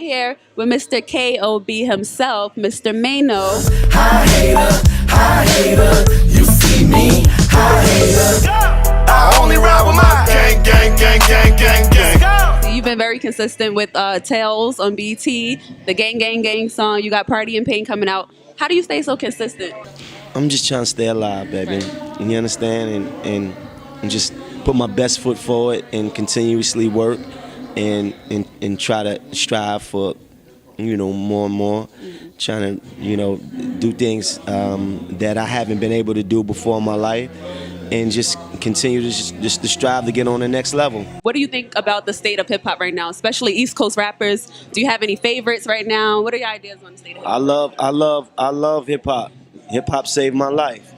here with Mr. K.O.B. himself, Mr. Maino. Hi hater, you see me? Hi hater. I only ride with my gang. You've been very consistent with Tales on BT, the Gang song. You got Party and Pain coming out. How do you stay so consistent? I'm just trying to stay alive, baby. You understand? And just put my best foot forward and continuously work and try to strive for, more and more. Trying to, do things that I haven't been able to do before in my life, and just continue to just to strive to get on the next level. What do you think about the state of hip hop right now, especially East Coast rappers? Do you have any favorites right now? What are your ideas on the state of hip hop? I love hip hop. Hip hop saved my life.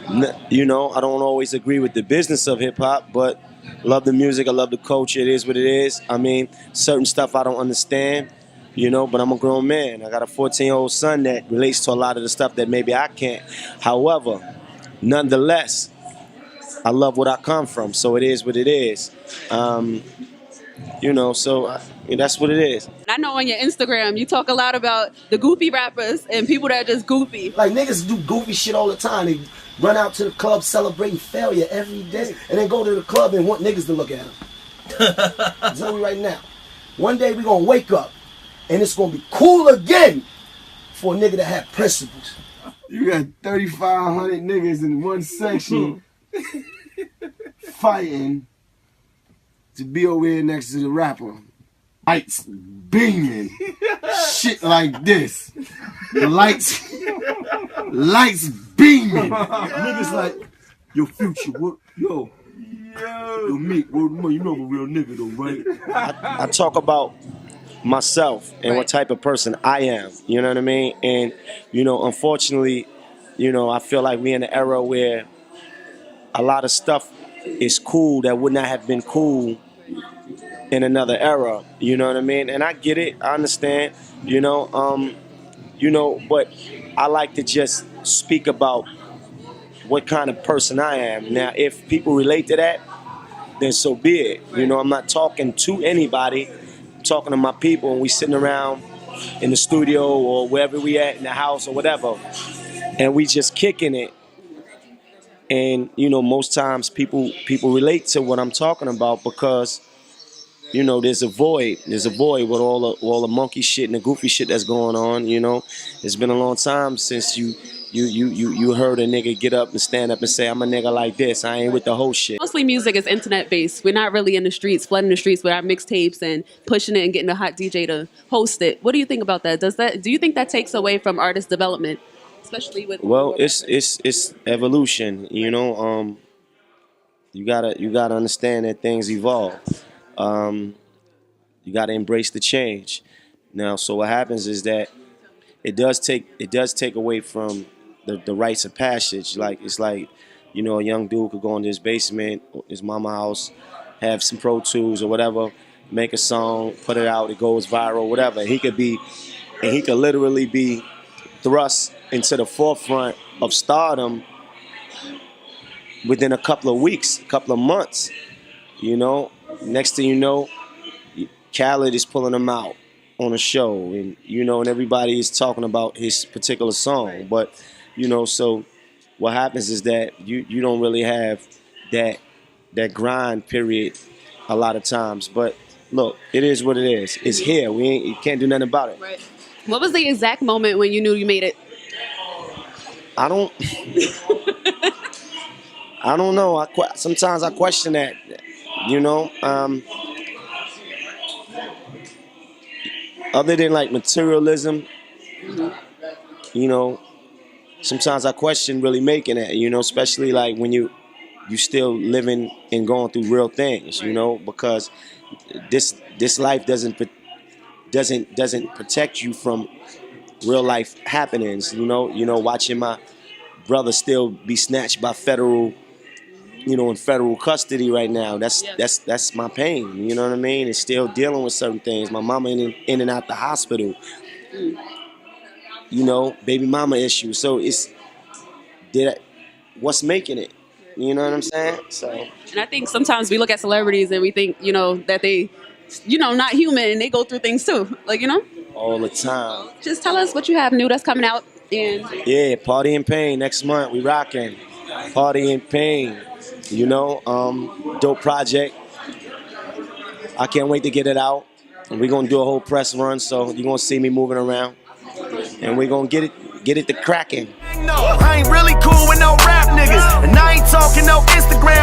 I don't always agree with the business of hip hop, but I love the music. I love the culture. It is what it is. I mean, certain stuff I don't understand. But I'm a grown man. I got a 14-year-old son that relates to a lot of the stuff that maybe I can't. However, nonetheless, I love what I come from, so it is what it is. That's what it is. I know on your Instagram you talk a lot about the goofy rappers and people that are just goofy. Like, niggas do goofy shit all the time. They run out to the club celebrating failure every day and then go to the club and want niggas to look at them. I'm telling you right now. One day we gonna wake up and it's gonna be cool again for a nigga to have principles. You got 3,500 niggas in one section fighting to be over here next to the rapper. Lights beaming, shit like this. The lights beaming. Niggas like, yo, Future, what, yo, Meek, you know I'm a real nigga though, right? I talk about myself and what type of person I am, you know what I mean? And, unfortunately, I feel like we're in an era where a lot of stuff is cool that would not have been cool in another era, you know what I mean? And I get it, I understand, but I like to just speak about what kind of person I am. Now, if people relate to that, then so be it. I'm not talking to anybody. I'm talking to my people, and we sitting around in the studio or wherever we at in the house or whatever, and we just kicking it. And most times people relate to what I'm talking about because there's a void. There's a void with all the monkey shit and the goofy shit that's going on. It's been a long time since you heard a nigga get up and stand up and say, I'm a nigga like this. I ain't with the whole shit. Mostly music is internet based. We're not really in the streets, flooding the streets with our mixtapes and pushing it and getting a hot DJ to host it. What do you think about that? Do you think that takes away from artist development, especially with? Well, it's evolution. You gotta understand that things evolve. You gotta embrace the change. Now, so what happens is that it does take away from the rites of passage. Like, it's like, a young dude could go into his basement, his mama house, have some Pro Tools or whatever, make a song, put it out, it goes viral, whatever. He could literally be thrust into the forefront of stardom within a couple of weeks, a couple of months. Next thing you know, Khaled is pulling him out on a show, and and everybody is talking about his particular song. But so what happens is that you don't really have that grind period a lot of times. But look, it is what it is. It's here. You can't do nothing about it. Right. What was the exact moment when you knew you made it? I don't know. Sometimes I question that. Other than like materialism, sometimes I question really making it, especially like when you still living and going through real things, because this life doesn't protect you from real life happenings, watching my brother still be snatched by federal, in federal custody right now. That's my pain, you know what I mean? And still dealing with certain things. My mama in and out the hospital, baby mama issues. So what's making it? You know what I'm saying? So. And I think sometimes we look at celebrities and we think, that they not human and they go through things too. Like, All the time. just tell us what you have new that's coming out. And Yeah, Party in Pain next month. We rocking. Party in Pain. Dope project. I can't wait to get it out. And we're gonna do a whole press run, so you're gonna see me moving around. And we're gonna get it to cracking. No, I ain't really cool with no rap niggas. And I ain't talking no Instagram